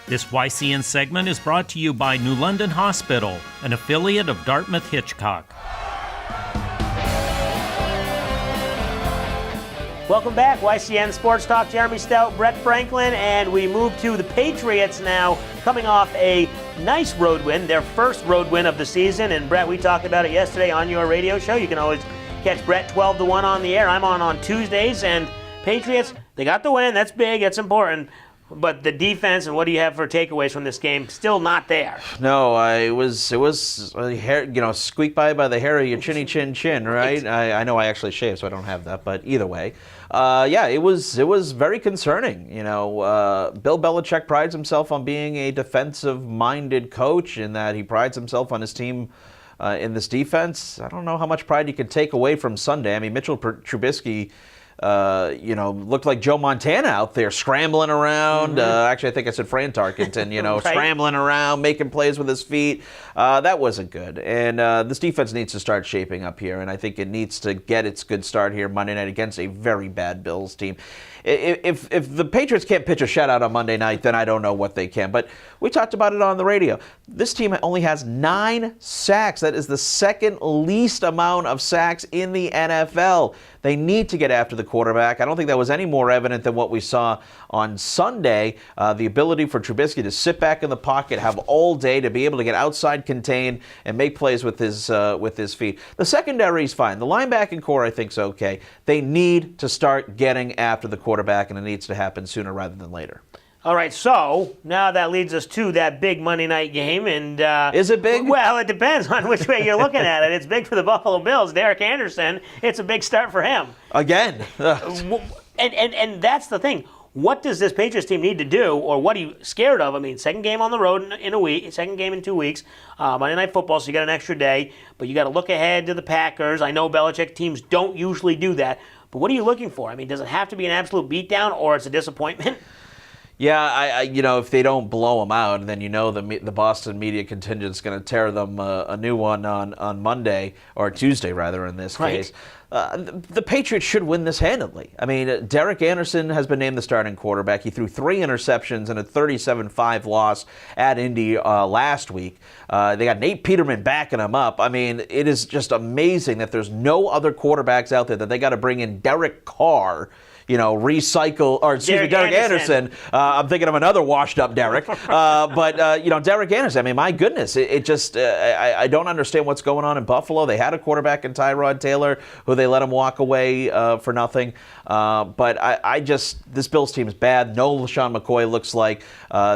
This YCN segment is brought to you by New London Hospital, an affiliate of Dartmouth Hitchcock. Welcome back, YCN Sports Talk. Jeremy Stout, Brett Franklin, and we move to the Patriots now, coming off a nice road win, their first road win of the season. And Brett, we talked about it yesterday on your radio show. You can always catch Brett 12-1 on the air. I'm on Tuesdays, and Patriots, they got the win. That's big. That's important. But the defense, and what do you have for takeaways from this game? Still not there. No, it was squeak by the hair of your chinny chin, right? I know I actually shave, so I don't have that, but either way. It was very concerning. Bill Belichick prides himself on being a defensive-minded coach, in that he prides himself on his team in this defense. I don't know how much pride you can take away from Sunday. I mean, Mitchell Trubisky looked like Joe Montana out there scrambling around. Actually, I think I said Fran Tarkenton, right? Scrambling around, making plays with his feet. That wasn't good. And this defense needs to start shaping up here, and I think it needs to get its good start here Monday night against a very bad Bills team. If the Patriots can't pitch a shutout on Monday night, then I don't know what they can. But we talked about it on the radio. This team only has 9 sacks. That is the second least amount of sacks in the NFL. They need to get after the quarterback. I don't think that was any more evident than what we saw on Sunday. The ability for Trubisky to sit back in the pocket, have all day to be able to get outside contained and make plays with his feet. The secondary is fine. The linebacking core, I think, is okay. They need to start getting after the quarterback, and it needs to happen sooner rather than later. All right, so now that leads us to that big Monday night game. And is it big? Well, it depends on which way you're looking at it. It's big for the Buffalo Bills. Derek Anderson, it's a big start for him. Again. and that's the thing. What does this Patriots team need to do, or what are you scared of? I mean, second game on the road in a week, second game in 2 weeks, Monday Night Football, so you got an extra day, but you got to look ahead to the Packers. I know Belichick teams don't usually do that, but what are you looking for? I mean, does it have to be an absolute beatdown, or it's a disappointment? Yeah, if they don't blow them out, then the Boston media contingent's going to tear them a new one on Monday, or Tuesday rather in this case. The Patriots should win this handily. I mean, Derek Anderson has been named the starting quarterback. He threw 3 interceptions in a 37-5 loss at Indy last week. They got Nate Peterman backing him up. I mean, it is just amazing that there's no other quarterbacks out there, that they got to bring in Derek Carr, Derek Anderson. I'm thinking of another washed-up Derek. But Derek Anderson, I mean, my goodness, I don't understand what's going on in Buffalo. They had a quarterback in Tyrod Taylor who they let him walk away for nothing. But this Bills team is bad. No LaShawn McCoy looks like.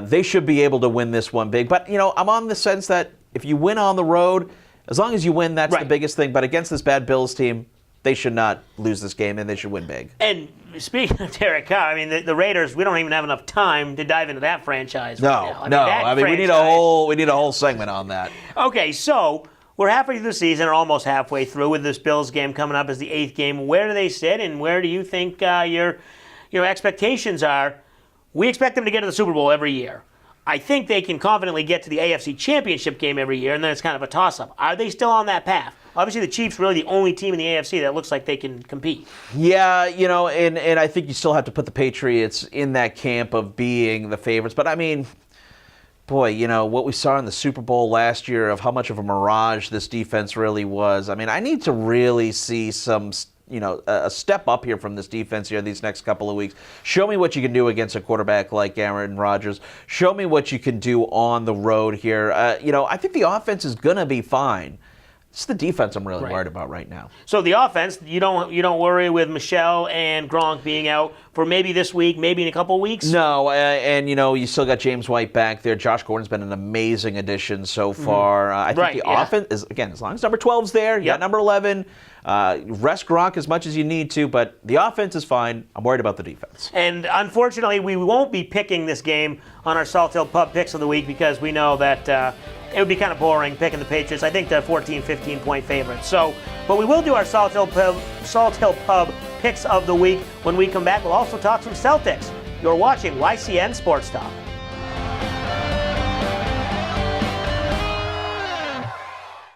They should be able to win this one big. But, I'm on the sense that if you win on the road, as long as you win, that's the biggest thing. But against this bad Bills team, they should not lose this game, and they should win big. And speaking of Derek Carr, I mean, the Raiders, we don't even have enough time to dive into that franchise right now. We need a whole segment on that. Okay, so we're halfway through the season, or almost halfway through, with this Bills game coming up as the 8th game. Where do they sit, and where do you think your expectations are? We expect them to get to the Super Bowl every year. I think they can confidently get to the AFC Championship game every year, and then it's kind of a toss-up. Are they still on that path? Obviously, the Chiefs are really the only team in the AFC that looks like they can compete. Yeah, and I think you still have to put the Patriots in that camp of being the favorites. But, I mean, boy, what we saw in the Super Bowl last year of how much of a mirage this defense really was. I mean, I need to really see some a step up here from this defense here these next couple of weeks. Show me what you can do against a quarterback like Aaron Rodgers. Show me what you can do on the road here. I think the offense is going to be fine. It's the defense I'm really worried about right now. So the offense, you don't worry with Michelle and Gronk being out for maybe this week, maybe in a couple of weeks? No, and you still got James White back there. Josh Gordon's been an amazing addition so far. I think the offense is, again, as long as number 12's there, you got number 11. Rest Gronk as much as you need to, but the offense is fine. I'm worried about the defense. And unfortunately, we won't be picking this game on our Salt Hill Pub Picks of the Week, because we know that it would be kind of boring picking the Patriots. I think they're 14, 15-point favorites. But we will do our Salt Hill Pub Picks of the Week when we come back. We'll also talk some Celtics. You're watching YCN Sports Talk.